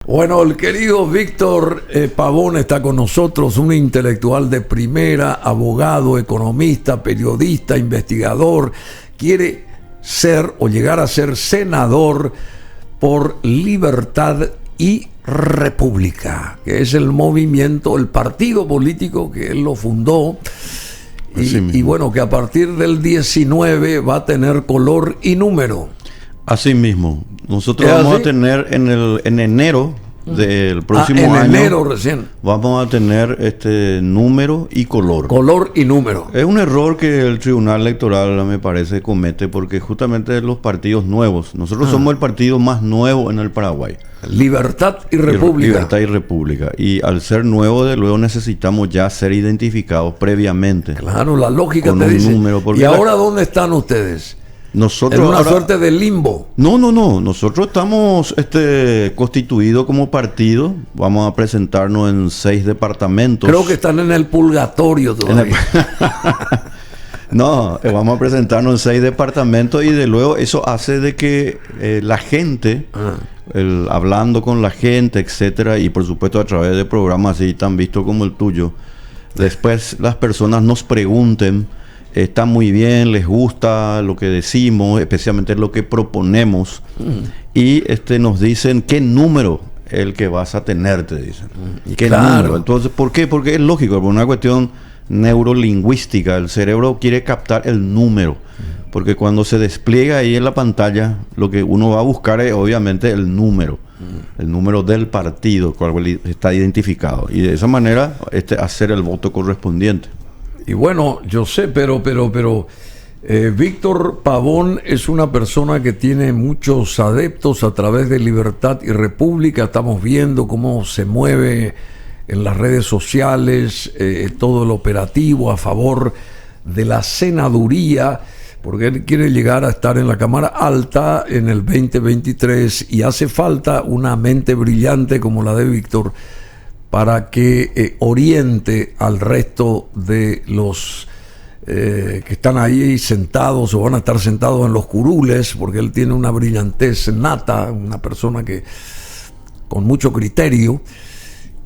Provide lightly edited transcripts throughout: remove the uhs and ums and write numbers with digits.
Bueno, el querido Víctor Pavón está con nosotros, un intelectual de primera, abogado, economista, periodista, investigador. Quiere ser o llegar a ser senador por Libertad y República, que es el movimiento, el partido político que él lo fundó. Y bueno, que a partir del 19 va a tener color y número. Así mismo. Nosotros vamos a tener en enero del próximo año. En enero recién. Vamos a tener número y color. Color y número. Es un error que el Tribunal Electoral, me parece, comete, porque justamente los partidos nuevos. Nosotros somos el partido más nuevo en el Paraguay. Libertad y República. Libertad y República. Y al ser nuevo, de luego necesitamos ya ser identificados previamente. Claro, la lógica te dice. ¿Y ahora dónde están ustedes? Nosotros en una suerte de limbo. No. Nosotros estamos constituidos como partido. Vamos a presentarnos en 6 departamentos. Creo que están en el purgatorio todavía. No, vamos a presentarnos en 6 departamentos y de luego eso hace de que la gente, hablando con la gente, etcétera, y por supuesto a través de programas así tan vistos como el tuyo, después las personas nos pregunten. Está muy bien, les gusta lo que decimos, especialmente lo que proponemos. Y nos dicen qué número el que vas a tener, te dicen. ¿Qué número? Entonces, ¿por qué? Porque es lógico, por una cuestión neurolingüística. El cerebro quiere captar el número. Porque cuando se despliega ahí en la pantalla, lo que uno va a buscar es obviamente el número. El número del partido, cual está identificado. Y de esa manera hacer el voto correspondiente. Y bueno, yo sé, pero Víctor Pavón es una persona que tiene muchos adeptos a través de Libertad y República. Estamos viendo cómo se mueve en las redes sociales, todo el operativo a favor de la senaduría, porque él quiere llegar a estar en la Cámara Alta en el 2023 y hace falta una mente brillante como la de Víctor para que oriente al resto de los que están ahí sentados o van a estar sentados en los curules, porque él tiene una brillantez nata, una persona que con mucho criterio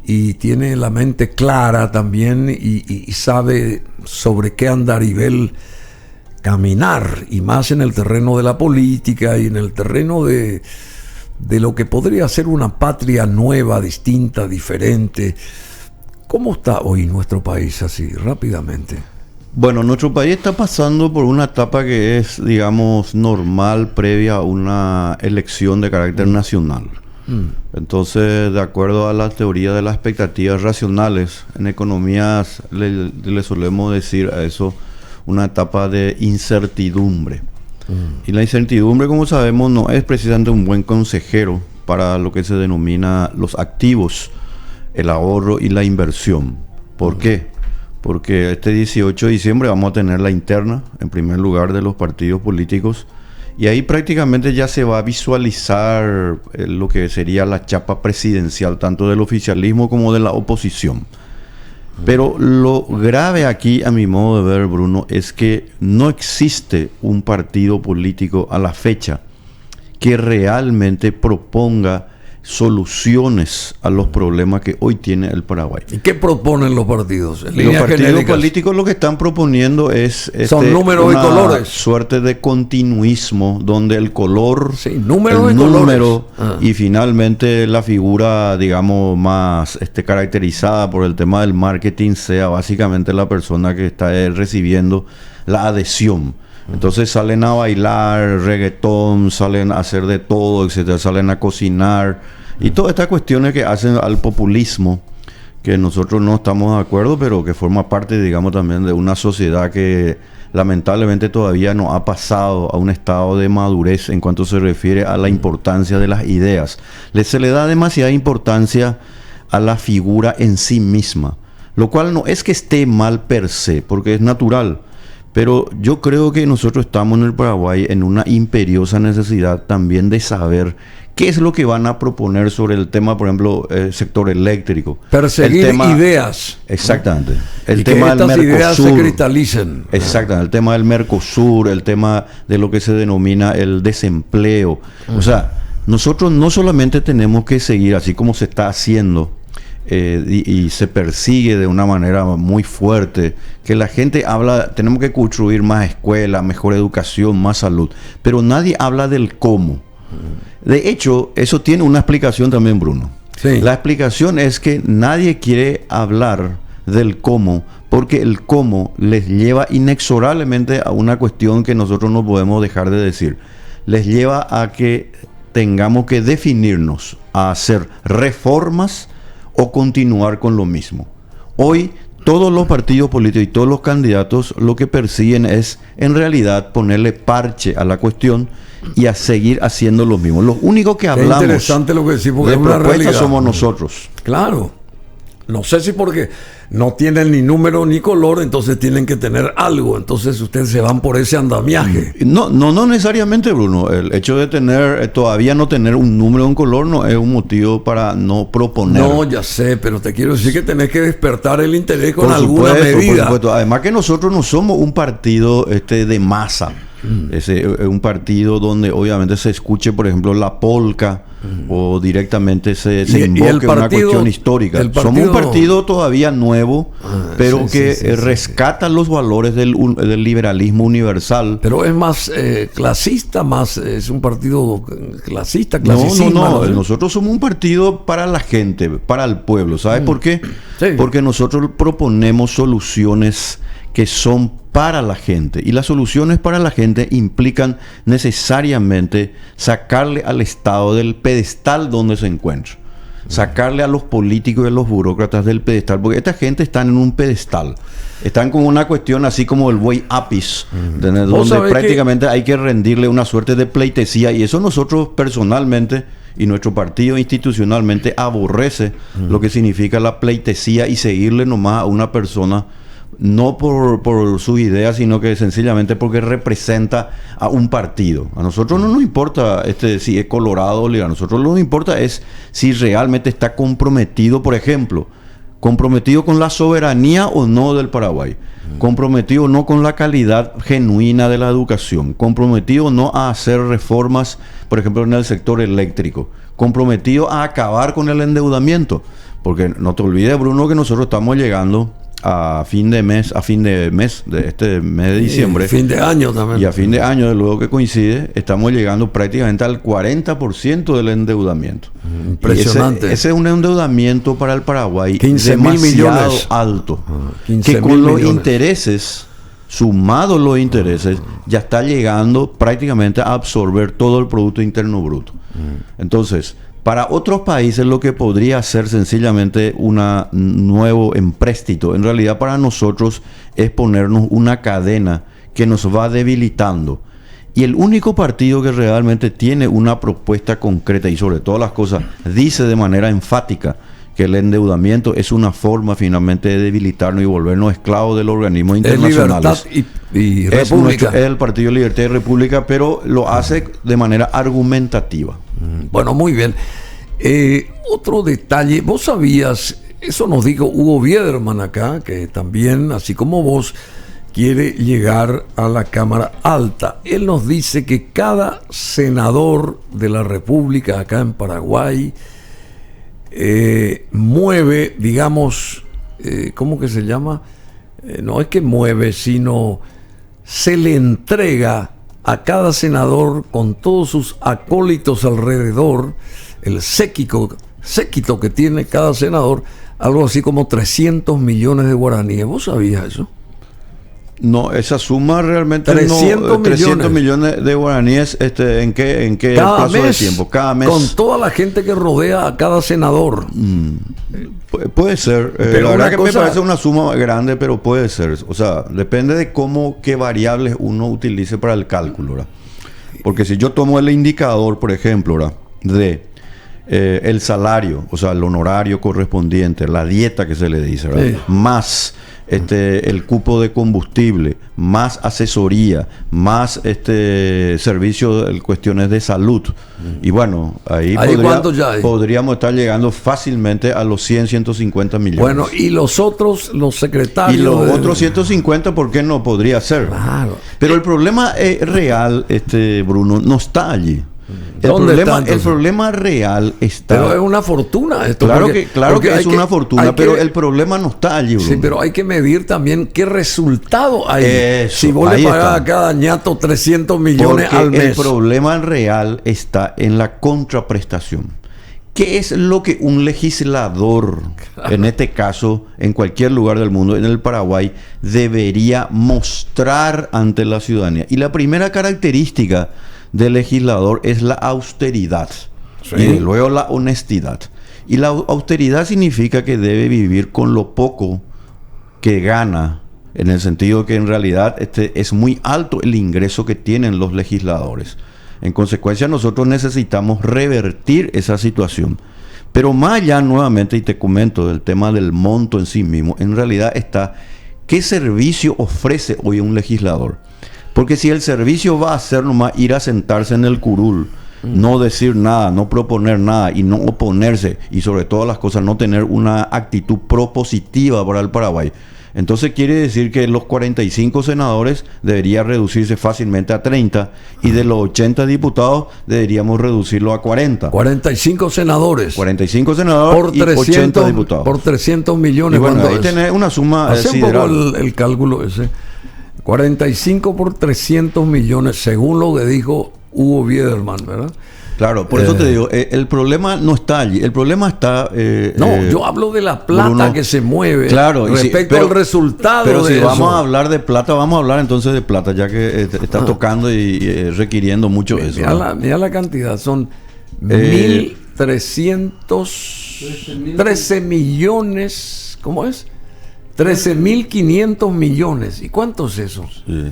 y tiene la mente clara también y sabe sobre qué andarivel caminar, y más en el terreno de la política y en el terreno de lo que podría ser una patria nueva, distinta, diferente. ¿Cómo está hoy nuestro país así, rápidamente? Bueno, nuestro país está pasando por una etapa que es, digamos, normal previa a una elección de carácter nacional. Entonces, de acuerdo a la teoría de las expectativas racionales, en economías le solemos decir a eso una etapa de incertidumbre. Y la incertidumbre, como sabemos, no es precisamente un buen consejero para lo que se denomina los activos, el ahorro y la inversión. ¿Por qué? Porque este 18 de diciembre vamos a tener la interna, en primer lugar, de los partidos políticos, y ahí prácticamente ya se va a visualizar lo que sería la chapa presidencial, tanto del oficialismo como de la oposición. Pero lo grave aquí, a mi modo de ver, Bruno, es que no existe un partido político a la fecha que realmente proponga soluciones a los problemas que hoy tiene el Paraguay. ¿Y qué proponen los partidos? Los partidos políticos lo que están proponiendo es son números y colores, suerte de continuismo donde el color, número y finalmente la figura, digamos, más caracterizada por el tema del marketing sea básicamente la persona que está recibiendo la adhesión. Entonces salen a bailar reggaetón, salen a hacer de todo, etcétera, salen a cocinar y todas estas cuestiones que hacen al populismo, que nosotros no estamos de acuerdo, pero que forma parte, digamos, también de una sociedad que lamentablemente todavía no ha pasado a un estado de madurez en cuanto se refiere a la importancia de las ideas. Se le da demasiada importancia a la figura en sí misma, lo cual no es que esté mal per se, porque es natural. Pero yo creo que nosotros estamos en el Paraguay en una imperiosa necesidad también de saber qué es lo que van a proponer sobre el tema, por ejemplo, el sector eléctrico. Perseguir ideas. Exactamente. El tema del Mercosur. Ideas se cristalicen. Exactamente. El tema del Mercosur, el tema de lo que se denomina el desempleo. O sea, nosotros no solamente tenemos que seguir así como se está haciendo, y se persigue de una manera muy fuerte, que la gente habla, tenemos que construir más escuelas, mejor educación, más salud, pero nadie habla del cómo. De hecho, eso tiene una explicación también, Bruno. Sí. La explicación es que nadie quiere hablar del cómo, porque el cómo les lleva inexorablemente a una cuestión que nosotros no podemos dejar de decir. Les lleva a que tengamos que definirnos a hacer reformas o continuar con lo mismo. Hoy todos los partidos políticos y todos los candidatos lo que persiguen es en realidad ponerle parche a la cuestión y a seguir haciendo lo mismo. Los únicos que hablamos es interesante lo que decís, porque de es una propuestas realidad. somos nosotros. Claro. No sé si porque no tienen ni número ni color, entonces tienen que tener algo. Entonces ustedes se van por ese andamiaje. No necesariamente, Bruno. El hecho de tener, todavía no tener un número, un color, no es un motivo para no proponer. No, ya sé, pero te quiero decir que tenés que despertar el interés con Por alguna supuesto, medida. por supuesto. Además que nosotros no somos un partido de masa. Es un partido donde obviamente se escuche, por ejemplo, la polca o directamente se invoque una cuestión histórica. Somos un partido todavía nuevo, pero que rescata los valores del liberalismo universal. Pero es más clasista, es un partido clasista, No, clasicista. nosotros somos un partido para la gente, para el pueblo. ¿Sabes por qué? Sí. Porque nosotros proponemos soluciones que son para la gente, y las soluciones para la gente implican necesariamente sacarle al Estado del pedestal donde se encuentra, sacarle a los políticos y a los burócratas del pedestal, porque esta gente está en un pedestal, están con una cuestión así como el buey apis, donde prácticamente hay que rendirle una suerte de pleitesía, y eso nosotros personalmente y nuestro partido institucionalmente aborrece lo que significa la pleitesía y seguirle nomás a una persona, no por sus ideas, sino que sencillamente porque representa a un partido. A nosotros no nos importa si es colorado o liberal. A nosotros lo que nos importa es si realmente está comprometido, por ejemplo, comprometido con la soberanía o no del Paraguay, comprometido o no con la calidad genuina de la educación, comprometido o no a hacer reformas, por ejemplo, en el sector eléctrico, comprometido a acabar con el endeudamiento. Porque no te olvides, Bruno, que nosotros estamos llegando a fin de mes de este mes de diciembre. Fin de año también. Y a fin de año, luego que coincide, estamos llegando prácticamente al 40% del endeudamiento. Impresionante. Ese es un endeudamiento para el Paraguay 15.000 demasiado millones. alto. Que con los intereses, sumados los intereses, ya está llegando prácticamente a absorber todo el Producto Interno Bruto. Entonces, para otros países lo que podría ser sencillamente un nuevo empréstito, en realidad para nosotros es ponernos una cadena que nos va debilitando. Y el único partido que realmente tiene una propuesta concreta y sobre todas las cosas dice de manera enfática que el endeudamiento es una forma finalmente de debilitarnos y volvernos esclavos del organismo internacional. Es Libertad y República. Es el Partido Libertad y República, pero lo hace de manera argumentativa. Bueno, muy bien. Otro detalle, vos sabías, eso nos dijo Hugo Biederman acá, que también, así como vos, quiere llegar a la Cámara Alta. Él nos dice que cada senador de la República acá en Paraguay mueve, digamos, ¿cómo que se llama? No es que mueve, sino se le entrega a cada senador con todos sus acólitos alrededor, el séquito que tiene cada senador, algo así como 300 millones de guaraníes. ¿Vos sabías eso? No, esa suma realmente 300 millones de guaraníes, ¿en qué cada plazo mes, de tiempo? Cada mes. Con toda la gente que rodea a cada senador. Puede ser. La verdad que me parece una suma grande, pero puede ser. O sea, depende de qué variables uno utilice para el cálculo, ¿verdad? Porque si yo tomo el indicador, por ejemplo, ¿verdad?, de el salario, o sea, el honorario correspondiente, la dieta que se le dice, ¿verdad?, sí, más el cupo de combustible, más asesoría, más servicio de cuestiones de salud. Y bueno, ahí podríamos estar llegando fácilmente a los 150 millones. Bueno, y los secretarios. Y los otros 150, ¿por qué no podría ser? Claro. Pero el problema real, Bruno, no está allí. El problema real está... Pero es una fortuna esto. Claro que es una fortuna, pero el problema no está allí, Bruno. Sí, pero hay que medir también qué resultado hay. Eso, si vos le pagás a cada ñato 300 millones porque al mes. El problema real está en la contraprestación. ¿Qué es lo que un legislador, en este caso, en cualquier lugar del mundo, en el Paraguay, debería mostrar ante la ciudadanía? Y la primera característica del legislador es la austeridad. Sí. Y luego la honestidad. Y la austeridad significa que debe vivir con lo poco que gana, en el sentido que en realidad es muy alto el ingreso que tienen los legisladores. En consecuencia, nosotros necesitamos revertir esa situación. Pero más allá, nuevamente, y te comento del tema del monto en sí mismo, en realidad está qué servicio ofrece hoy un legislador. Porque si el servicio va a ser nomás ir a sentarse en el curul, no decir nada, no proponer nada y no oponerse, y sobre todas las cosas no tener una actitud propositiva para el Paraguay, entonces quiere decir que los 45 senadores debería reducirse fácilmente a 30 y de los 80 diputados deberíamos reducirlo a 40. 45 senadores. 45 senadores por 300, y 80 diputados. Por 300 millones. Y bueno, ahí tenés una suma hace un poco el cálculo ese. 45 por 300 millones, según lo que dijo Hugo Biederman, ¿verdad? Claro, por eso te digo, el problema no está allí, el problema está... yo hablo de la plata, Bruno, que se mueve, claro, respecto al resultado. Pero de si eso. Vamos a hablar de plata, vamos a hablar entonces de plata, ya que está tocando y requiriendo mucho eso. Mira la cantidad, son 1.313 millones, ¿cómo es? 13.500 millones. ¿Y cuántos es eso? Sí.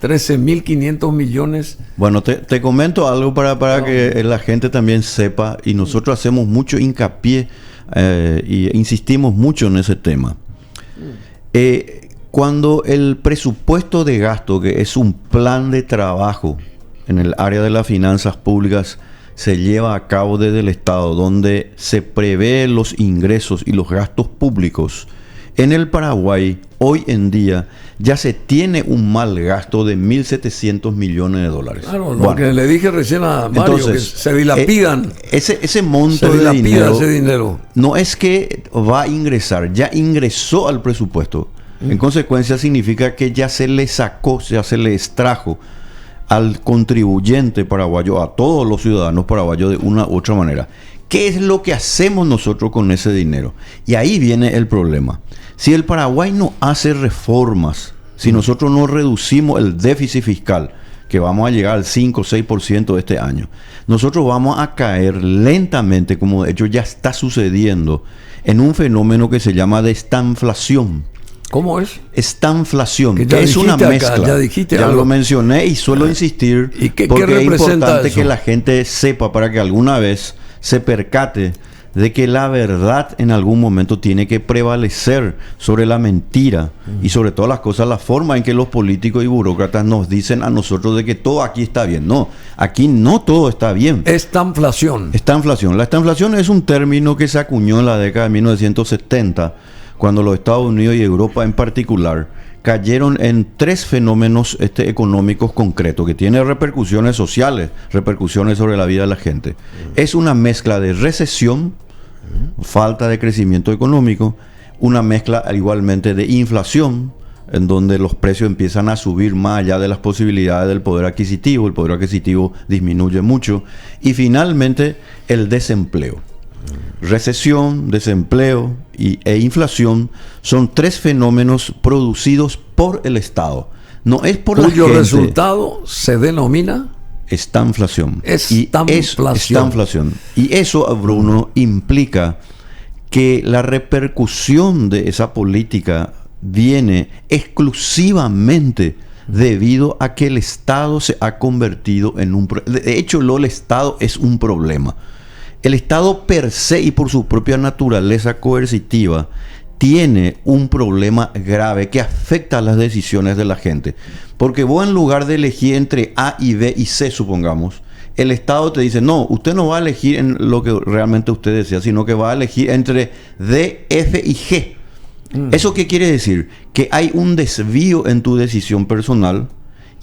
13.500 millones. Bueno, te comento algo para que la gente también sepa, y nosotros hacemos mucho hincapié y insistimos mucho en ese tema. Cuando el presupuesto de gasto, que es un plan de trabajo en el área de las finanzas públicas, se lleva a cabo desde el Estado, donde se prevé los ingresos y los gastos públicos, en el Paraguay, hoy en día, ya se tiene un mal gasto de 1.700 millones de dólares. Claro, lo que le dije recién a Mario, entonces, que se dilapidan. Ese monto de dinero no es que va a ingresar, ya ingresó al presupuesto. En consecuencia, significa que ya se le sacó, ya se le extrajo al contribuyente paraguayo, a todos los ciudadanos paraguayos de una u otra manera. ¿Qué es lo que hacemos nosotros con ese dinero? Y ahí viene el problema. Si el Paraguay no hace reformas, si nosotros no reducimos el déficit fiscal, que vamos a llegar al 5 o 6% este año, nosotros vamos a caer lentamente, como de hecho ya está sucediendo, en un fenómeno que se llama de estanflación. ¿Cómo es? Estanflación, que es una mezcla. Ya lo mencioné y suelo insistir, ¿Y qué porque es importante que la gente sepa, para que alguna vez se percate de que la verdad en algún momento tiene que prevalecer sobre la mentira y sobre todas las cosas, la forma en que los políticos y burócratas nos dicen a nosotros de que todo aquí está bien. No, aquí no todo está bien. Estanflación. Estanflación. La estanflación es un término que se acuñó en la década de 1970, cuando los Estados Unidos y Europa en particular cayeron en tres fenómenos económicos concretos que tienen repercusiones sociales, repercusiones sobre la vida de la gente. Es una mezcla de recesión, falta de crecimiento económico, una mezcla igualmente de inflación, en donde los precios empiezan a subir más allá de las posibilidades del poder adquisitivo, el poder adquisitivo disminuye mucho, y finalmente el desempleo. Recesión, desempleo e inflación son tres fenómenos producidos por el Estado. No es por la gente. Cuyo resultado se denomina estanflación. Estanflación. Y eso, Bruno, implica que la repercusión de esa política viene exclusivamente debido a que el Estado se ha convertido en un... De hecho, el Estado es un problema. El Estado per se y por su propia naturaleza coercitiva tiene un problema grave que afecta a las decisiones de la gente. Porque vos, en lugar de elegir entre A y B y C, supongamos, el Estado te dice, no, usted no va a elegir en lo que realmente usted desea, sino que va a elegir entre D, F y G. ¿Eso qué quiere decir? Que hay un desvío en tu decisión personal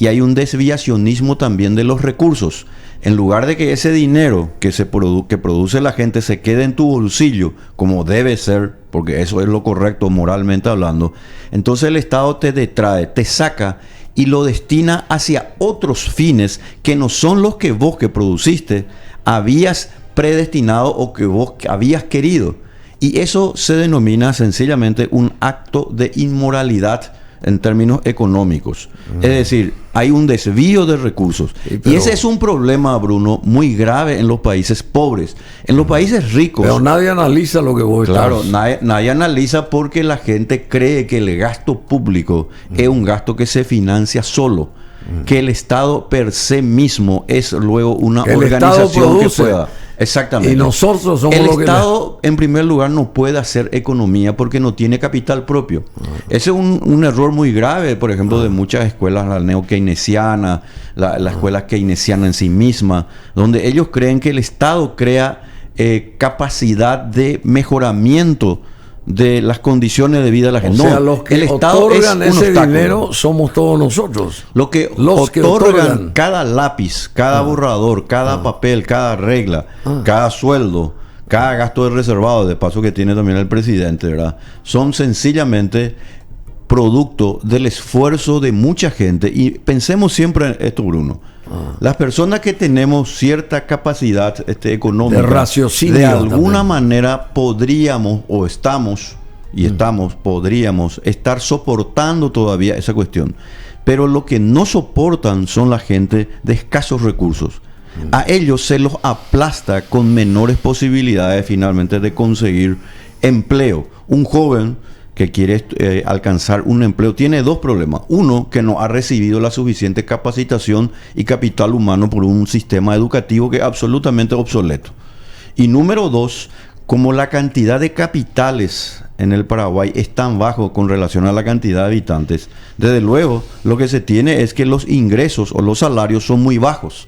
y hay un desviacionismo también de los recursos. En lugar de que ese dinero que produce la gente se quede en tu bolsillo, como debe ser, porque eso es lo correcto moralmente hablando, entonces el Estado te detrae, te saca y lo destina hacia otros fines que no son los que vos que produciste habías predestinado o que vos habías querido. Y eso se denomina sencillamente un acto de inmoralidad en términos económicos. Es decir, hay un desvío de recursos. Sí, y ese es un problema, Bruno, muy grave en los países pobres. En los países ricos... Pero nadie analiza lo que vos Claro, nadie analiza porque la gente cree que el gasto público es un gasto que se financia solo. Que el Estado per se mismo es luego una organización que pueda... Exactamente. Y nosotros somos el Estado, en primer lugar, no puede hacer economía porque no tiene capital propio. Ese es un error muy grave, por ejemplo, de muchas escuelas, la neo-keynesiana, la escuela keynesiana en sí misma, donde ellos creen que el Estado crea capacidad de mejoramiento de las condiciones de vida de la gente. O sea, los que el Estado otorgan ese dinero somos todos nosotros. Los que otorgan cada lápiz, cada borrador, cada papel, cada regla, cada sueldo, cada gasto de reservado, de paso que tiene también el presidente, ¿verdad? Son sencillamente producto del esfuerzo de mucha gente. Y pensemos siempre en esto, Bruno. Las personas que tenemos cierta capacidad económica, de raciocinio, de alguna manera podríamos podríamos estar soportando todavía esa cuestión. Pero lo que no soportan son la gente de escasos recursos. A ellos se los aplasta con menores posibilidades finalmente de conseguir empleo. Un joven que quiere alcanzar un empleo tiene dos problemas. Uno, que no ha recibido la suficiente capacitación y capital humano por un sistema educativo que es absolutamente obsoleto. Y número dos, como la cantidad de capitales en el Paraguay es tan bajo con relación a la cantidad de habitantes, desde luego lo que se tiene es que los ingresos o los salarios son muy bajos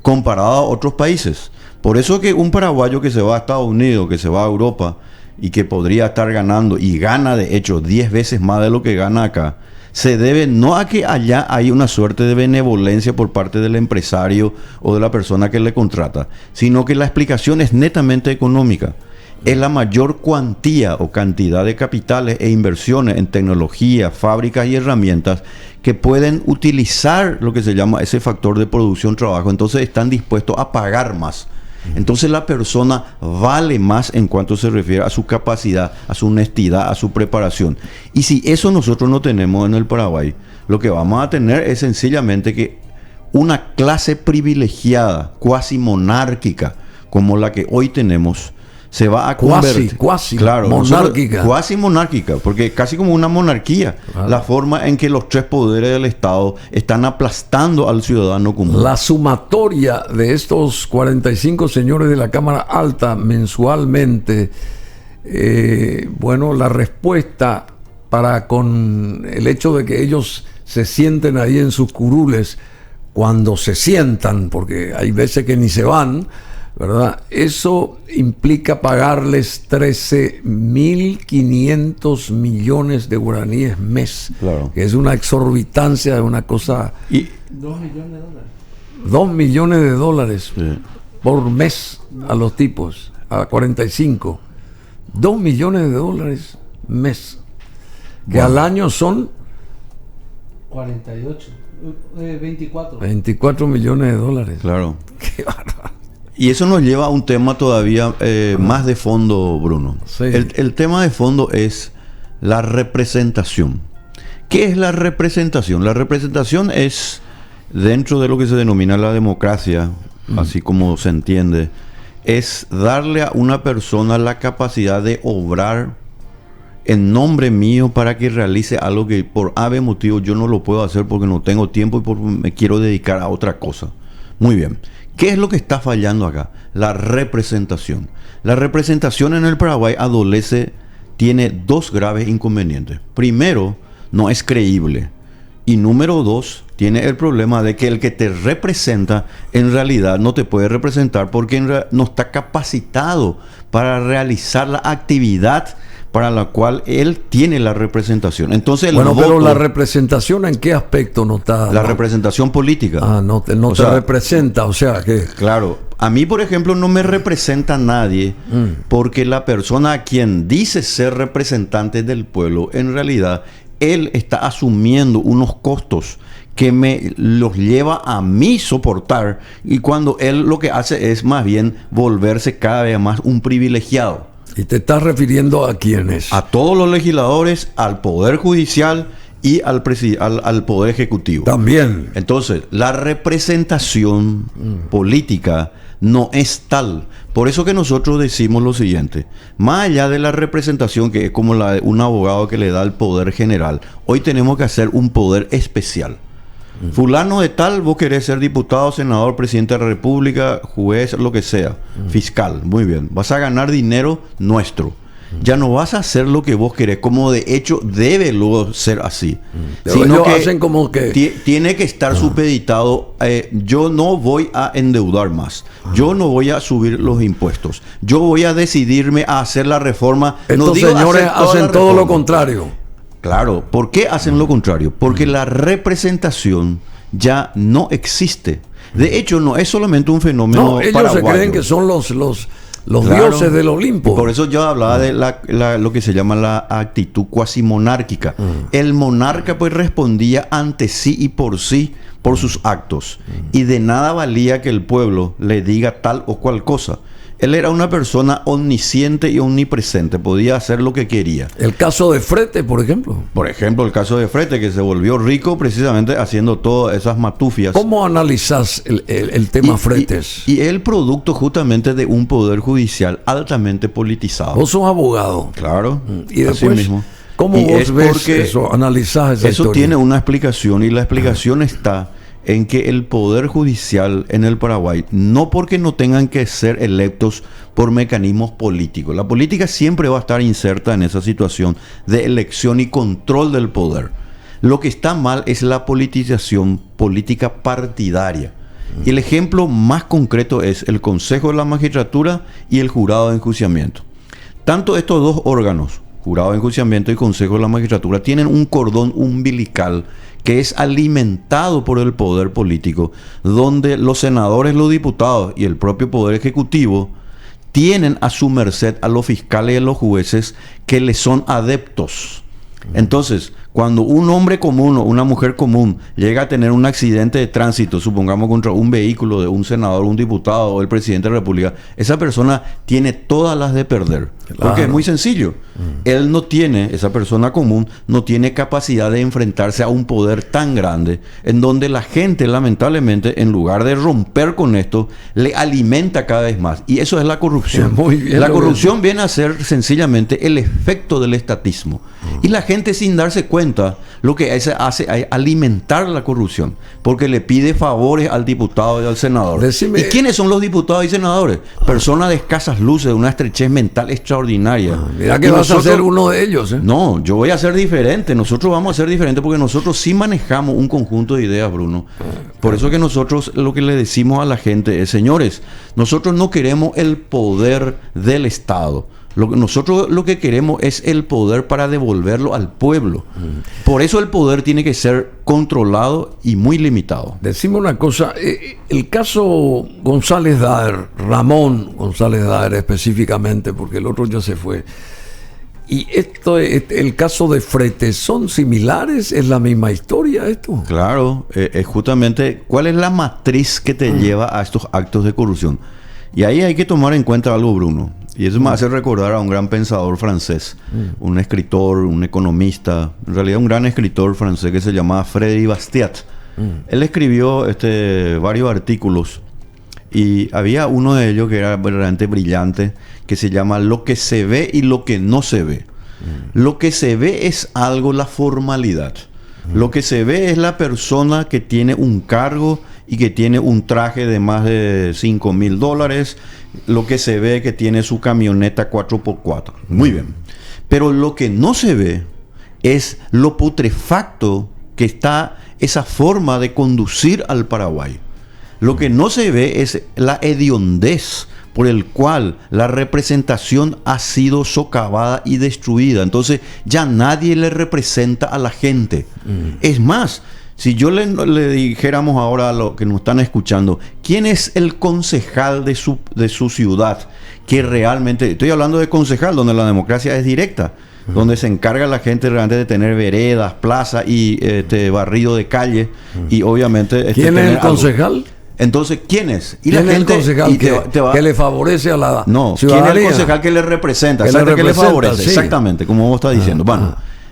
comparado a otros países. Por eso que un paraguayo que se va a Estados Unidos, que se va a Europa y que podría estar ganando y gana de hecho 10 veces más de lo que gana acá, se debe no a que allá hay una suerte de benevolencia por parte del empresario o de la persona que le contrata, sino que la explicación es netamente económica. Es la mayor cuantía o cantidad de capitales e inversiones en tecnología, fábricas y herramientas que pueden utilizar lo que se llama ese factor de producción-trabajo. Entonces están dispuestos a pagar más. Entonces la persona vale más en cuanto se refiere a su capacidad, a su honestidad, a su preparación. Y si eso nosotros no tenemos en el Paraguay, lo que vamos a tener es sencillamente que una clase privilegiada, cuasi monárquica, como la que hoy tenemos, se va a convertir monárquica. Cuasi monárquica, porque casi como una monarquía. Claro. La forma en que los tres poderes del Estado están aplastando al ciudadano común. La sumatoria de estos 45 señores de la Cámara Alta mensualmente, la respuesta para con el hecho de que ellos se sienten ahí en sus curules, cuando se sientan, porque hay veces que ni se van, ¿verdad? Eso implica pagarles 13.500 millones de guaraníes mes, claro, que es una exorbitancia de una cosa. Y 2 millones de dólares. 2 millones de dólares sí, por mes a los tipos, a 45. 2 millones de dólares mes, que al año son 24 millones de dólares. Claro. Qué bárbaro. Y eso nos lleva a un tema todavía más de fondo, Bruno. Sí. El tema de fondo es la representación. ¿Qué es la representación? La representación es, dentro de lo que se denomina la democracia, así como se entiende, es darle a una persona la capacidad de obrar en nombre mío para que realice algo que por ave motivo yo no lo puedo hacer porque no tengo tiempo y porque me quiero dedicar a otra cosa. Muy bien. ¿Qué es lo que está fallando acá? La representación. La representación en el Paraguay tiene dos graves inconvenientes. Primero, no es creíble. Y número dos, tiene el problema de que el que te representa en realidad no te puede representar porque no está capacitado para realizar la actividad para la cual él tiene la representación. Entonces, bueno, pero la representación, ¿en qué aspecto no está? La representación política. No te representa, o sea que... Claro, a mí, por ejemplo, no me representa nadie porque la persona a quien dice ser representante del pueblo, en realidad, él está asumiendo unos costos que me los lleva a mí soportar, y cuando él lo que hace es más bien volverse cada vez más un privilegiado. ¿Y te estás refiriendo a quiénes? A todos los legisladores, al Poder Judicial y al Poder Ejecutivo. También. Entonces, la representación política no es tal. Por eso que nosotros decimos lo siguiente: más allá de la representación, que es como la de un abogado que le da el poder general, hoy tenemos que hacer un poder especial. Fulano de tal, vos querés ser diputado, senador, presidente de la República, juez, lo que sea, fiscal, muy bien, vas a ganar dinero nuestro. Ya no vas a hacer lo que vos querés, como de hecho debe luego ser así. Sino que hacen como que tiene que estar supeditado. Yo no voy a endeudar más. Yo no voy a subir los impuestos. Yo voy a decidirme a hacer la reforma. Estos señores hacen todo lo contrario. Claro, ¿por qué hacen lo contrario? Porque la representación ya no existe. De hecho, no es solamente un fenómeno no, ellos paraguayo. Se creen que son los claro, dioses del Olimpo. Por eso yo hablaba de lo que se llama la actitud cuasimonárquica. El monarca pues respondía ante sí y por sus actos. Y de nada valía que el pueblo le diga tal o cual cosa. Él era una persona omnisciente y omnipresente, podía hacer lo que quería. El caso de Frete, por ejemplo. Por ejemplo, el caso de Frete, que se volvió rico precisamente haciendo todas esas matufias. ¿Cómo analizas el tema Fretes? Y el producto justamente de un poder judicial altamente politizado. Vos sos abogado. Claro. Y después, así mismo. ¿cómo vos ves eso? Analizás esa eso historia. Tiene una explicación, y la explicación está en que el Poder Judicial en el Paraguay, no porque no tengan que ser electos por mecanismos políticos, la política siempre va a estar inserta en esa situación de elección y control del poder. Lo que está mal es la politización política partidaria. Y el ejemplo más concreto es el Consejo de la Magistratura y el Jurado de Enjuiciamiento. Tanto estos dos órganos, Jurado de Enjuiciamiento y Consejo de la Magistratura, tienen un cordón umbilical que es alimentado por el poder político, donde los senadores, los diputados y el propio Poder Ejecutivo tienen a su merced a los fiscales y a los jueces que les son adeptos. Entonces, cuando un hombre común o una mujer común llega a tener un accidente de tránsito, supongamos contra un vehículo de un senador, un diputado o el presidente de la República, esa persona tiene todas las de perder. Claro. Porque es muy sencillo. Él no tiene, esa persona común, no tiene capacidad de enfrentarse a un poder tan grande, en donde la gente, lamentablemente, en lugar de romper con esto, le alimenta cada vez más. Y eso es la corrupción. Muy bien, la corrupción viene a ser sencillamente el efecto del estatismo. Y la gente, sin darse cuenta, lo que hace es alimentar la corrupción, porque le pide favores al diputado y al senador. ¿Y quiénes son los diputados y senadores? Personas de escasas luces, de una estrechez mental extraordinaria. Mira que vas a ser uno de ellos. No, yo voy a ser diferente. Nosotros vamos a ser diferentes porque nosotros sí manejamos un conjunto de ideas, Bruno. Por eso que nosotros lo que le decimos a la gente es: señores, nosotros no queremos el poder del Estado. Nosotros lo que queremos es el poder para devolverlo al pueblo. Por eso el poder tiene que ser controlado y muy limitado. Decime una cosa, el caso González Daer, Ramón González Daer específicamente, porque el otro ya se fue, y el caso de Frete, ¿son similares? ¿Es la misma historia esto? Claro, es justamente ¿cuál es la matriz que te lleva a estos actos de corrupción? Y ahí hay que tomar en cuenta algo, Bruno. Y eso me hace recordar a un gran pensador francés, un escritor, un economista, en realidad un gran escritor francés que se llamaba Frédéric Bastiat. Él escribió varios artículos y había uno de ellos que era verdaderamente brillante, que se llama Lo que se ve y lo que no se ve. Lo que se ve es algo, la formalidad. Lo que se ve es la persona que tiene un cargo y que tiene un traje de más de $5,000. Lo que se ve que tiene su camioneta 4x4. Muy bien. Pero lo que no se ve es lo putrefacto que está esa forma de conducir al Paraguay. Lo que no se ve es la hediondez por el cual la representación ha sido socavada y destruida. Entonces ya nadie le representa a la gente. Es más, si yo le dijéramos ahora a los que nos están escuchando, ¿quién es el concejal de su ciudad? Que realmente, estoy hablando de concejal, donde la democracia es directa, donde se encarga la gente realmente de tener veredas, plazas y barrido de calle, y obviamente... ¿Quién es el concejal? Entonces, ¿quién es? Y ¿Quién la gente, es el concejal que le favorece a la ciudadanía? ¿Quién es el concejal que le representa? Que le favorece, sí. Exactamente, como vos estás diciendo.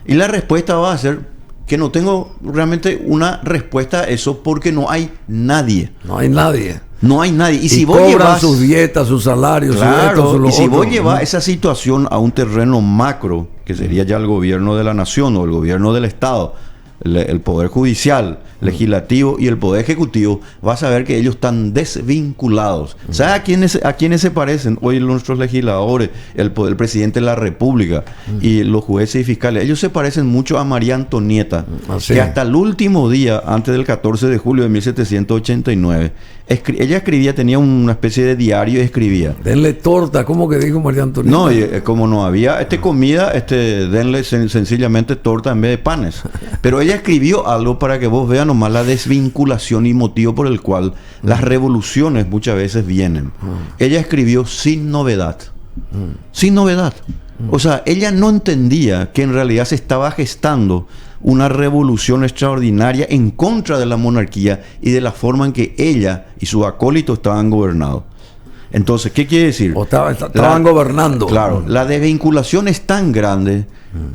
Y la respuesta va a ser que no tengo realmente una respuesta a eso, porque no hay nadie. No hay nadie. No hay nadie. Y si vos cobran sus dietas, sus salarios, claro, y si vos llevas esa situación a un terreno macro, que sería ya el gobierno de la nación o el gobierno del Estado, el poder judicial, legislativo y el poder ejecutivo, vas a ver que ellos están desvinculados. ¿Sabes a quiénes se parecen hoy nuestros legisladores, el presidente de la República y los jueces y fiscales? Ellos se parecen mucho a María Antonieta, que hasta el último día, antes del 14 de julio de 1789, ella escribía, tenía una especie de diario y escribía. Denle torta, ¿cómo que dijo María Antonieta? No, como no había comida, denle sencillamente torta en vez de panes. Pero ella escribió algo para que vos veas nomás la desvinculación y motivo por el cual las revoluciones muchas veces vienen. Ella escribió sin novedad. Sin novedad. O sea, ella no entendía que en realidad se estaba gestando una revolución extraordinaria en contra de la monarquía y de la forma en que ella y sus acólitos estaban gobernados. Entonces, ¿qué quiere decir? Estaban gobernando. Claro, la desvinculación es tan grande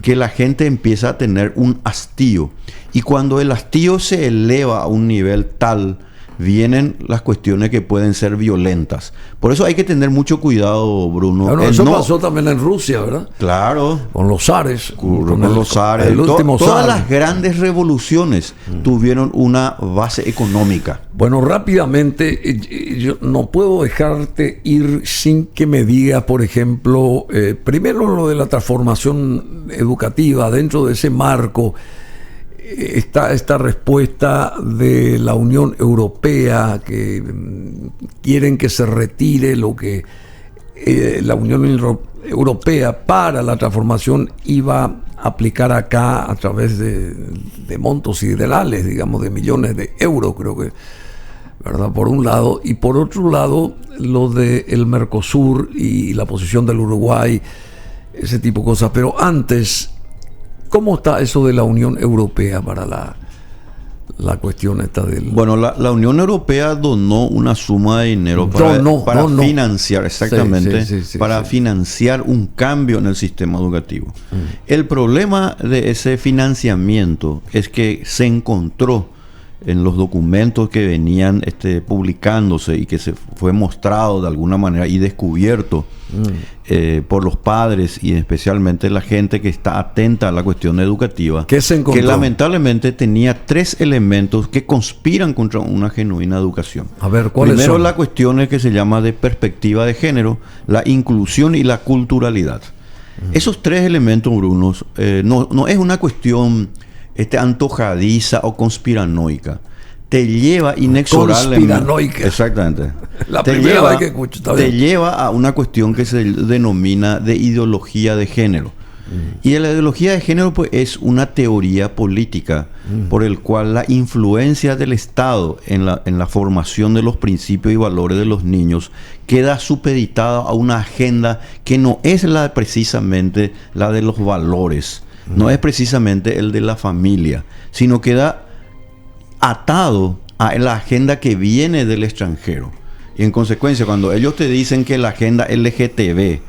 que la gente empieza a tener un hastío. Y cuando el hastío se eleva a un nivel tal, vienen las cuestiones que pueden ser violentas. Por eso hay que tener mucho cuidado, Bruno. Bueno, eso pasó también en Rusia, ¿verdad? Claro. Con los zares. Con los zares. El último zar. Todas las grandes revoluciones tuvieron una base económica. Bueno, rápidamente, yo no puedo dejarte ir sin que me digas, por ejemplo, primero lo de la transformación educativa dentro de ese marco. Esta respuesta de la Unión Europea, que quieren que se retire lo que la Unión Europea para la transformación iba a aplicar acá a través de montos siderales, digamos, de millones de euros, creo que, ¿verdad? Por un lado, y por otro lado, lo del Mercosur y la posición del Uruguay, ese tipo de cosas. Pero antes, ¿cómo está eso de la Unión Europea para la cuestión esta del... Bueno, la Unión Europea donó una suma de dinero para financiar, exactamente, para financiar un cambio en el sistema educativo. El problema de ese financiamiento es que se encontró en los documentos que venían publicándose y que se fue mostrado de alguna manera y descubierto por los padres y especialmente la gente que está atenta a la cuestión educativa, ¿qué se encontró? Que lamentablemente tenía 3 elementos que conspiran contra una genuina educación. A ver, ¿cuáles Primero, son? la cuestión que se llama de perspectiva de género, la inclusión y la culturalidad. Esos 3 elementos, Bruno, no es una cuestión antojadiza o conspiranoica. Te lleva inexorablemente. Conspiranoica. Exactamente. La primera vez que escucho. Te lleva a una cuestión que se denomina de ideología de género. Y la ideología de género, pues, es una teoría política por el cual la influencia del Estado en la formación de los principios y valores de los niños queda supeditada a una agenda que no es precisamente la de los valores. No es precisamente el de la familia, sino queda atado a la agenda que viene del extranjero. Y en consecuencia, cuando ellos te dicen que la agenda LGTB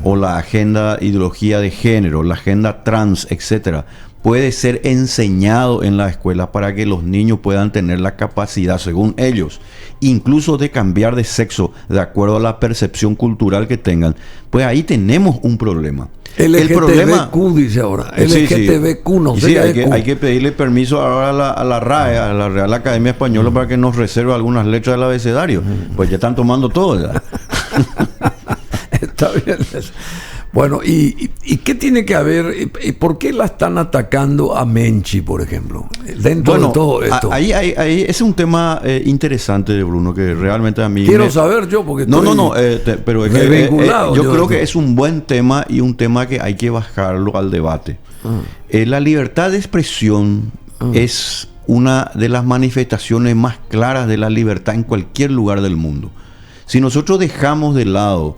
o la agenda ideología de género, la agenda trans, etcétera, puede ser enseñado en la escuela para que los niños puedan tener la capacidad, según ellos, incluso de cambiar de sexo de acuerdo a la percepción cultural que tengan, pues ahí tenemos un problema. LGTBQ dice ahora. LGTBQ, no sé. Sí, hay que pedirle permiso ahora a la RAE, a la Real Academia Española, para que nos reserve algunas letras del abecedario. Pues ya están tomando todo ya. Está bien. Bueno, ¿y qué tiene que haber? ¿Y por qué la están atacando a Menchi, por ejemplo? Dentro de todo esto. Ahí es un tema interesante, Bruno, que realmente a mí... Quiero saber yo, porque pero es que, yo creo que es un buen tema y un tema que hay que bajarlo al debate. La libertad de expresión es una de las manifestaciones más claras de la libertad en cualquier lugar del mundo. Si nosotros dejamos de lado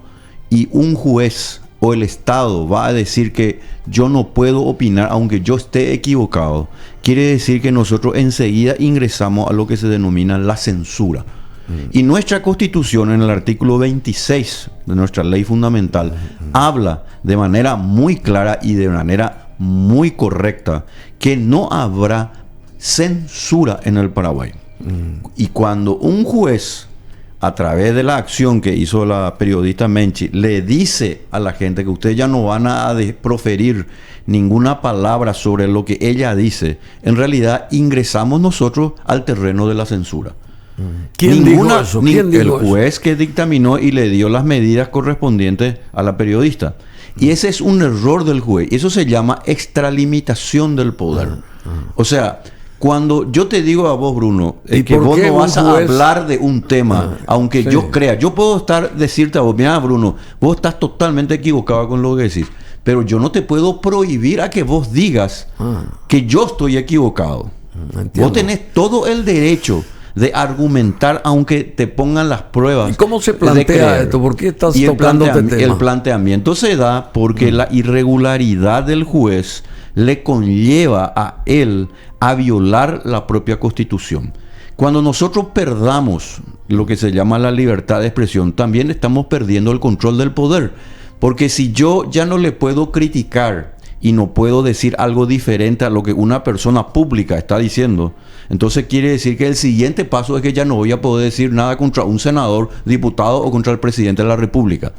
y un juez o el Estado va a decir que yo no puedo opinar aunque yo esté equivocado, quiere decir que nosotros enseguida ingresamos a lo que se denomina la censura. Y nuestra Constitución, en el artículo 26 de nuestra ley fundamental, habla de manera muy clara y de manera muy correcta que no habrá censura en el Paraguay. Y cuando un juez, a través de la acción que hizo la periodista Menchi, le dice a la gente que ustedes ya no van a proferir ninguna palabra sobre lo que ella dice, en realidad ingresamos nosotros al terreno de la censura. ¿Quién dijo eso? El juez que dictaminó y le dio las medidas correspondientes a la periodista. Y ese es un error del juez. Eso se llama extralimitación del poder. O sea, cuando yo te digo a vos, Bruno, que vos no vas a hablar de un tema, aunque yo crea, yo puedo decirte a vos, mira, Bruno, vos estás totalmente equivocado con lo que decís, pero yo no te puedo prohibir a que vos digas que yo estoy equivocado. Vos tenés todo el derecho de argumentar aunque te pongan las pruebas. ¿Y cómo se plantea esto? ¿Por qué estás tocando este tema? El planteamiento se da porque la irregularidad del juez le conlleva a él a violar la propia Constitución. Cuando nosotros perdamos lo que se llama la libertad de expresión, también estamos perdiendo el control del poder. Porque si yo ya no le puedo criticar y no puedo decir algo diferente a lo que una persona pública está diciendo, entonces quiere decir que el siguiente paso es que ya no voy a poder decir nada contra un senador, diputado o contra el presidente de la República.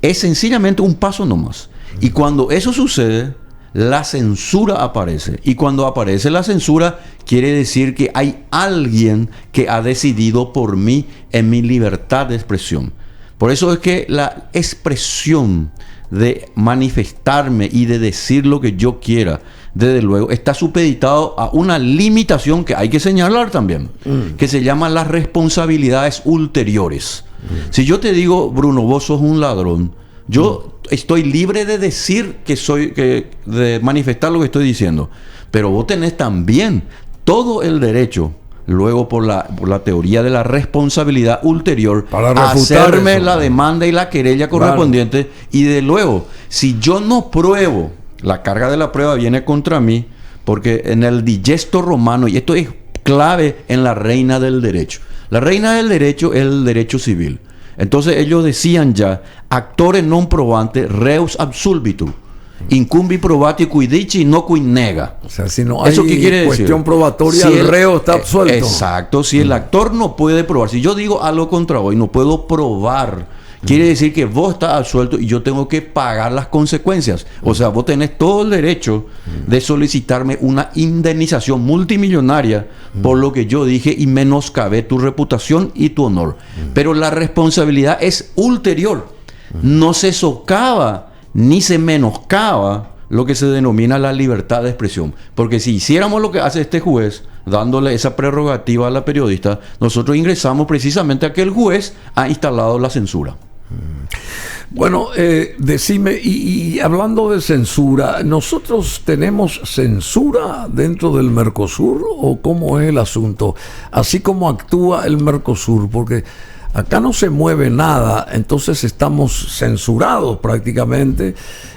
Es sencillamente un paso nomás. Y cuando eso sucede, la censura aparece. Y cuando aparece la censura, quiere decir que hay alguien que ha decidido por mí en mi libertad de expresión. Por eso es que la expresión de manifestarme y de decir lo que yo quiera, desde luego, está supeditado a una limitación que hay que señalar también, que se llama las responsabilidades ulteriores. Si yo te digo, Bruno, vos sos un ladrón, yo estoy libre de decir de manifestar lo que estoy diciendo, pero vos tenés también todo el derecho, luego por la teoría de la responsabilidad ulterior, a hacerme la demanda y la querella correspondiente. Y de luego, si yo no pruebo, la carga de la prueba viene contra mí, porque en el digesto romano, y esto es clave en la reina del derecho, la reina del derecho es el derecho civil. Entonces ellos decían ya, actore non probante, reus absolvitur, incumbi probati cui dici no cui nega. O sea, si no hay cuestión probatoria, si el reo está absuelto. Exacto, si el actor no puede probar, si yo digo algo contra vos y no puedo probar, quiere decir que vos estás absuelto y yo tengo que pagar las consecuencias. O sea, vos tenés todo el derecho de solicitarme una indemnización multimillonaria por lo que yo dije y menoscabé tu reputación y tu honor. Pero la responsabilidad es ulterior. No se socava ni se menoscaba lo que se denomina la libertad de expresión. Porque si hiciéramos lo que hace este juez, dándole esa prerrogativa a la periodista, nosotros ingresamos precisamente a que el juez ha instalado la censura. Bueno, decime, y hablando de censura, ¿nosotros tenemos censura dentro del Mercosur o cómo es el asunto? Así como actúa el Mercosur, porque acá no se mueve nada, entonces estamos censurados prácticamente,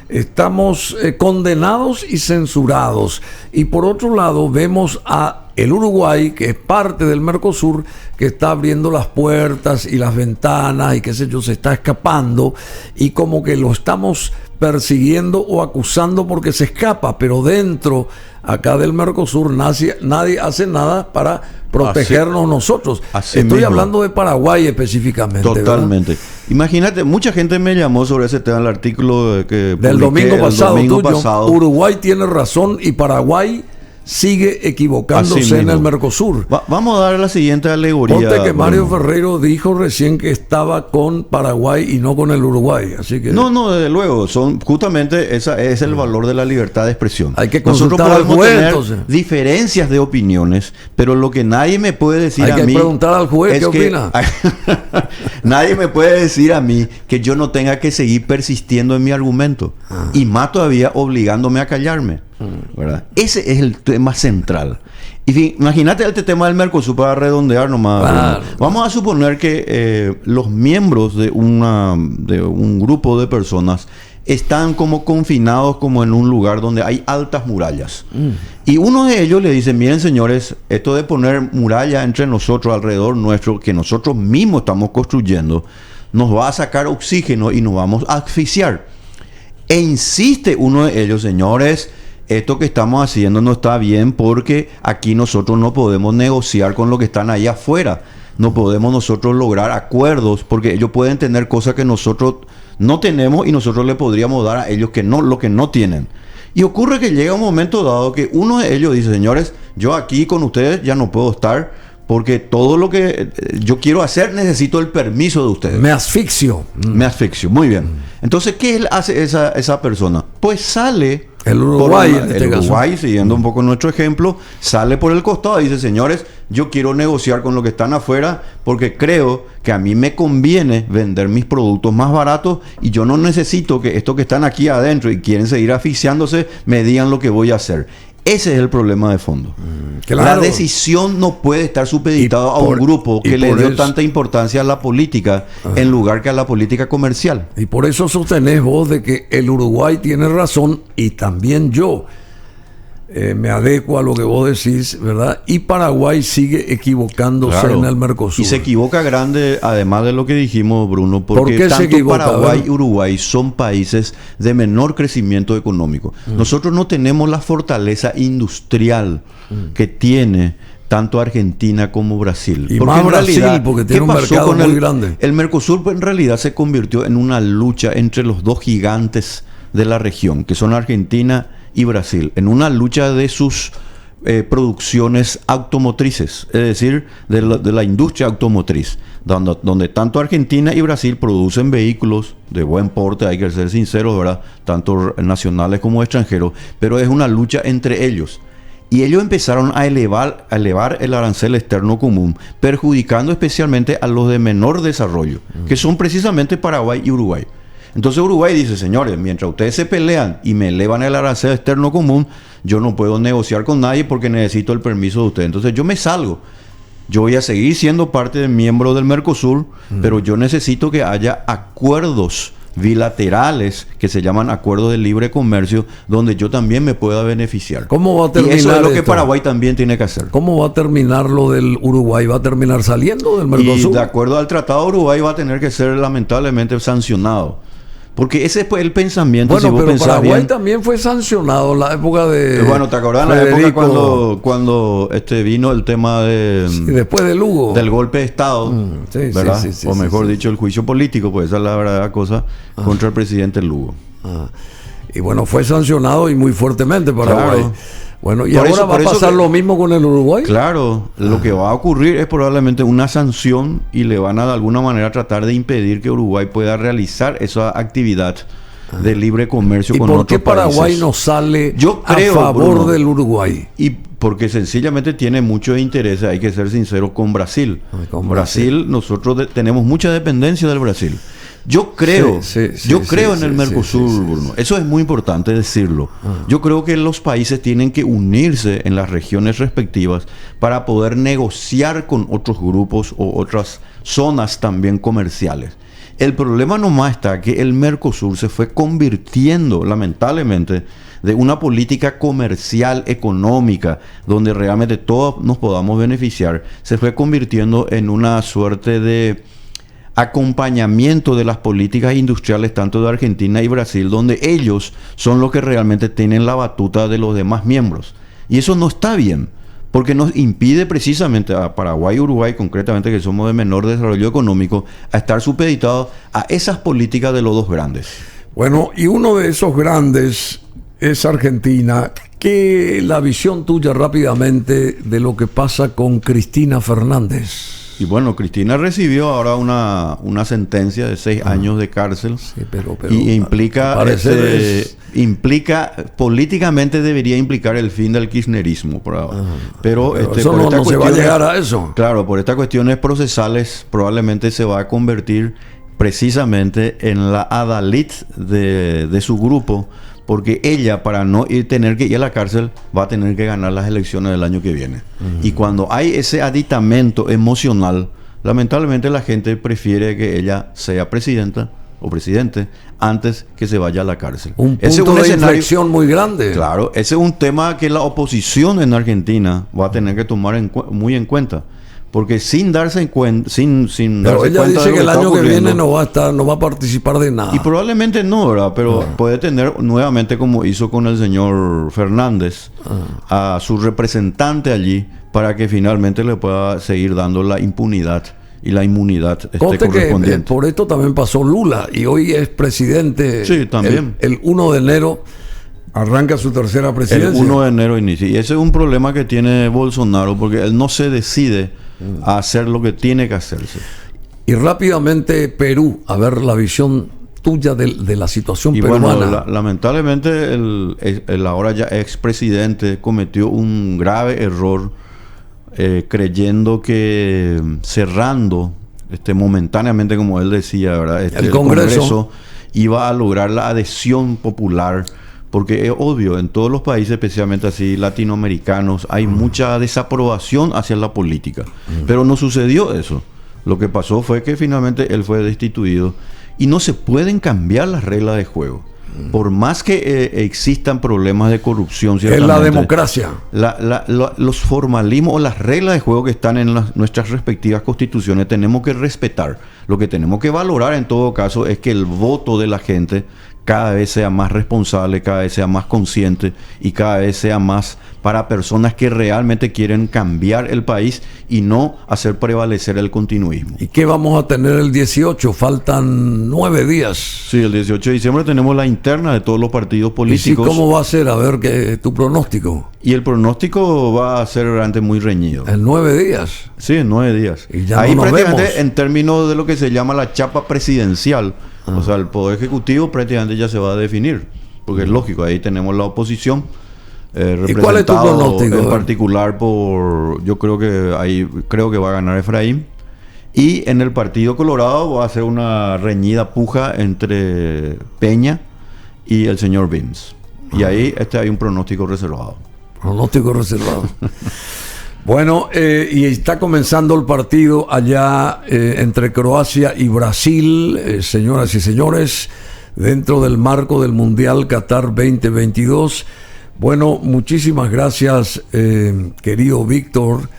estamos condenados y censurados. Y por otro lado vemos a el Uruguay, que es parte del Mercosur, que está abriendo las puertas y las ventanas y qué sé yo, se está escapando y como que lo estamos persiguiendo o acusando porque se escapa, pero dentro acá del Mercosur nadie hace nada para protegernos nosotros. Estoy hablando de Paraguay específicamente. Totalmente. ¿Verdad? Imagínate, mucha gente me llamó sobre ese tema, el artículo que del domingo pasado. Uruguay tiene razón y Paraguay sigue equivocándose en el Mercosur. Vamos a dar la siguiente alegoría. Ponte que Mario Ferreiro dijo recién que estaba con Paraguay y no con el Uruguay, así que... No, desde luego, justamente ese es el valor de la libertad de expresión. Hay que Nosotros consultar al podemos juez, tener entonces. diferencias de opiniones, pero lo que nadie me puede decir Hay a que mí... preguntar al juez es qué que- opina. Nadie me puede decir a mí que yo no tenga que seguir persistiendo en mi argumento. Y más todavía obligándome a callarme. ¿Verdad? Ese es el tema central. Y imagínate este tema del Mercosur para redondear nomás. Claro. Vamos a suponer que los miembros de un grupo de personas están como confinados como en un lugar donde hay altas murallas. Y uno de ellos le dice, miren señores, esto de poner muralla entre nosotros, alrededor nuestro, que nosotros mismos estamos construyendo, nos va a sacar oxígeno y nos vamos a asfixiar. E insiste uno de ellos, señores, esto que estamos haciendo no está bien porque aquí nosotros no podemos negociar con lo que están ahí afuera. No podemos nosotros lograr acuerdos porque ellos pueden tener cosas que nosotros no tenemos y nosotros le podríamos dar a ellos lo que no tienen. Y ocurre que llega un momento dado que uno de ellos dice, señores, yo aquí con ustedes ya no puedo estar porque todo lo que yo quiero hacer necesito el permiso de ustedes. Me asfixio. Me asfixio, muy bien. Entonces, ¿qué hace esa persona? Pues sale... El Uruguay, en este el caso. Uruguay, siguiendo un poco nuestro ejemplo, sale por el costado y dice, señores, yo quiero negociar con los que están afuera porque creo que a mí me conviene vender mis productos más baratos y yo no necesito que estos que están aquí adentro y quieren seguir asfixiándose me digan lo que voy a hacer. Ese es el problema de fondo. Claro. La decisión no puede estar supeditada a un grupo que le dio tanta importancia a la política en lugar que a la política comercial. Y por eso sostenés vos de que el Uruguay tiene razón y también yo me adecuo a lo que vos decís, ¿verdad? Y Paraguay sigue equivocándose Claro. en el Mercosur. Y se equivoca grande, además de lo que dijimos, Bruno, ¿Por porque qué se tanto equivoca? Paraguay A ver. y Uruguay son países de menor crecimiento económico. Nosotros no tenemos la fortaleza industrial que tiene tanto Argentina como Brasil. Y Porque más en Brasil, realidad, porque ¿qué tiene un pasó mercado con muy grande? El Mercosur pues, en realidad se convirtió en una lucha entre los dos gigantes de la región, que son Argentina y Brasil, en una lucha de sus producciones automotrices, es decir, de la industria automotriz, donde tanto Argentina y Brasil producen vehículos de buen porte, hay que ser sinceros, ¿verdad? Tanto nacionales como extranjeros, pero es una lucha entre ellos. Y ellos empezaron a elevar el arancel externo común, perjudicando especialmente a los de menor desarrollo, que son precisamente Paraguay y Uruguay. Entonces Uruguay dice, señores, mientras ustedes se pelean y me elevan el arancel externo común, yo no puedo negociar con nadie porque necesito el permiso de ustedes. Entonces yo me salgo. Yo voy a seguir siendo parte de miembro del Mercosur, pero yo necesito que haya acuerdos bilaterales que se llaman acuerdos de libre comercio donde yo también me pueda beneficiar. ¿Cómo va a terminar y eso es lo que esto? Paraguay también tiene que hacer. ¿Cómo va a terminar lo del Uruguay? ¿Va a terminar saliendo del Y Mercosur? de acuerdo al tratado, Uruguay va a tener que ser lamentablemente sancionado. Porque ese fue el pensamiento. Bueno, si vos pero pensás Paraguay bien. también fue sancionado en la época de Bueno, ¿te acordás en la época Federico, cuando vino el tema de, sí, después de Lugo? del golpe de Estado? Sí, ¿verdad? sí, sí, o sí, mejor sí. dicho, el juicio político, pues esa es la verdadera cosa, contra el presidente Lugo. Y bueno, fue sancionado y muy fuertemente Paraguay. Claro. Bueno, y Por ahora eso- va a por eso pasar que- lo mismo con el Uruguay. Claro, lo que va a ocurrir es probablemente una sanción y le van a de alguna manera tratar de impedir que Uruguay pueda realizar esa actividad de libre comercio ¿Y con por otros qué Paraguay países. no sale Yo a creo, favor Bruno, del Uruguay? Y porque sencillamente tiene muchos intereses, hay que ser sinceros con Brasil. Con Brasil, nosotros tenemos mucha dependencia del Brasil. Yo creo, Sí, sí, yo sí, creo sí, en el sí, Mercosur, sí, sí, Bruno. Eso es muy importante decirlo. Yo creo que los países tienen que unirse en las regiones respectivas para poder negociar con otros grupos o otras zonas también comerciales. El problema nomás está que el Mercosur se fue convirtiendo, lamentablemente, de una política comercial, económica, donde realmente todos nos podamos beneficiar, se fue convirtiendo en una suerte de acompañamiento de las políticas industriales tanto de Argentina y Brasil, donde ellos son los que realmente tienen la batuta de los demás miembros. Y eso no está bien, porque nos impide precisamente a Paraguay y Uruguay, concretamente que somos de menor desarrollo económico, a estar supeditados a esas políticas de los dos grandes. Bueno, y uno de esos grandes es Argentina, ¿Qué la visión tuya rápidamente de lo que pasa con Cristina Fernández? Y bueno, Cristina recibió ahora una sentencia de 6 años de cárcel. Sí, pero y implica, políticamente debería implicar el fin del kirchnerismo por ahora. Pero eso por no se va a llegar a eso. Claro, por estas cuestiones procesales probablemente se va a convertir precisamente en la adalid de su grupo, porque ella, para no tener que ir a la cárcel, va a tener que ganar las elecciones del año que viene. Y cuando hay ese aditamento emocional, lamentablemente la gente prefiere que ella sea presidenta o presidente antes que se vaya a la cárcel. Un punto de inflexión muy grande. Claro, ese es un tema que la oposición en Argentina va a tener que tomar muy en cuenta. Porque sin darse cuenta, pero ella dice que el año que viene no va a participar de nada. Y probablemente no, ¿verdad? Pero puede tener nuevamente, como hizo con el señor Fernández, a su representante allí, para que finalmente le pueda seguir dando la impunidad y la inmunidad correspondiente. Que, por esto también pasó Lula, y hoy es presidente. Sí, también. El 1 de enero arranca su tercera presidencia. El 1 de enero inicia. Y ese es un problema que tiene Bolsonaro, porque él no se decide a hacer lo que tiene que hacerse. Y rápidamente Perú, a ver la visión tuya de la situación peruana. Bueno, lamentablemente el ahora ya expresidente cometió un grave error creyendo que cerrando momentáneamente, como él decía, ¿verdad? El Congreso iba a lograr la adhesión popular. Porque es obvio, en todos los países, especialmente así latinoamericanos, hay mucha desaprobación hacia la política. Pero no sucedió eso. Lo que pasó fue que finalmente él fue destituido. Y no se pueden cambiar las reglas de juego. Por más que existan problemas de corrupción, es la democracia. Los formalismos o las reglas de juego que están en nuestras respectivas constituciones tenemos que respetar. Lo que tenemos que valorar en todo caso es que el voto de la gente cada vez sea más responsable, cada vez sea más consciente y cada vez sea más para personas que realmente quieren cambiar el país y no hacer prevalecer el continuismo. ¿Y qué vamos a tener el 18? Faltan 9 días. Sí, el 18 de diciembre tenemos la interna de todos los partidos políticos. ¿Y cómo va a ser? A ver, tu pronóstico. Y el pronóstico va a ser realmente muy reñido. ¿En 9 días? Sí, en 9 días. Y ya ahí no nos prácticamente vemos. En términos de lo que se llama la chapa presidencial, o sea, el Poder Ejecutivo prácticamente ya se va a definir, porque es lógico, ahí tenemos la oposición representado. ¿Y cuál es tu pronóstico? En particular yo creo que va a ganar Efraín, y en el Partido Colorado va a ser una reñida puja entre Peña y el señor Vince. Y ahí hay un pronóstico reservado. Pronóstico reservado. Bueno, y está comenzando el partido allá entre Croacia y Brasil, señoras y señores, dentro del marco del Mundial Qatar 2022. Bueno, muchísimas gracias, querido Víctor,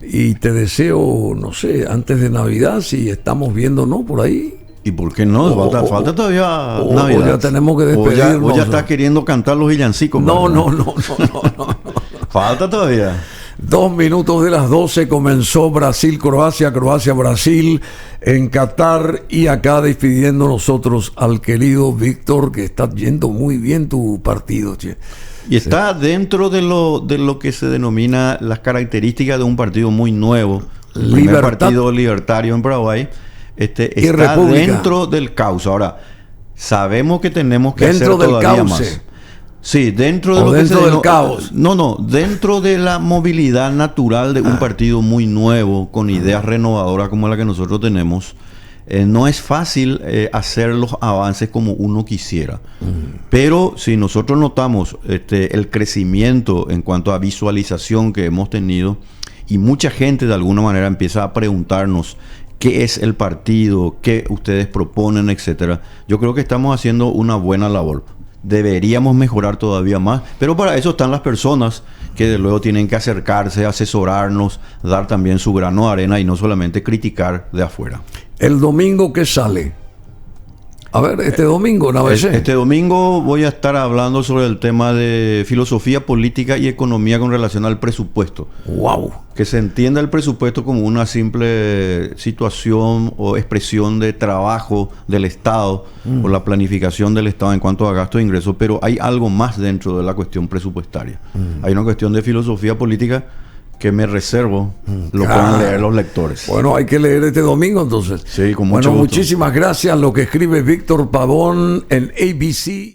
y te deseo, no sé, antes de Navidad, si estamos viéndonos por ahí. ¿Y por qué no? Falta todavía Navidad. Ya tenemos que despedirnos. O ya estás queriendo cantar los villancicos. No. Falta todavía. 2 minutos de las 12 comenzó Brasil-Croacia, Croacia-Brasil en Qatar, y acá despidiendo nosotros al querido Víctor, que está yendo muy bien tu partido, che. Y está dentro de lo que se denomina las características de un partido muy nuevo, el primer partido libertario en Paraguay. Está dentro del caos. Ahora, sabemos que tenemos que hacer todavía más. Sí, dentro de del caos. Dentro de la movilidad natural de un partido muy nuevo, con ideas renovadoras como la que nosotros tenemos. No es fácil hacer los avances como uno quisiera. Pero si nosotros notamos el crecimiento en cuanto a visualización que hemos tenido, y mucha gente de alguna manera empieza a preguntarnos qué es el partido, qué ustedes proponen, etcétera, yo creo que estamos haciendo una buena labor. Deberíamos mejorar todavía más, pero para eso están las personas que de luego tienen que acercarse, asesorarnos, dar también su grano de arena y no solamente criticar de afuera. ¿El domingo qué sale? A ver, este domingo en ABC. Este domingo voy a estar hablando sobre el tema de filosofía política y economía con relación al presupuesto. ¡Wow! Que se entienda el presupuesto como una simple situación o expresión de trabajo del Estado o la planificación del Estado en cuanto a gastos e ingresos, pero hay algo más dentro de la cuestión presupuestaria. Hay una cuestión de filosofía política que me reservo, lo puedan leer los lectores. Bueno, hay que leer este domingo entonces. Sí, con mucho Bueno, gusto. muchísimas gracias. Lo que escribe Víctor Pavón en ABC.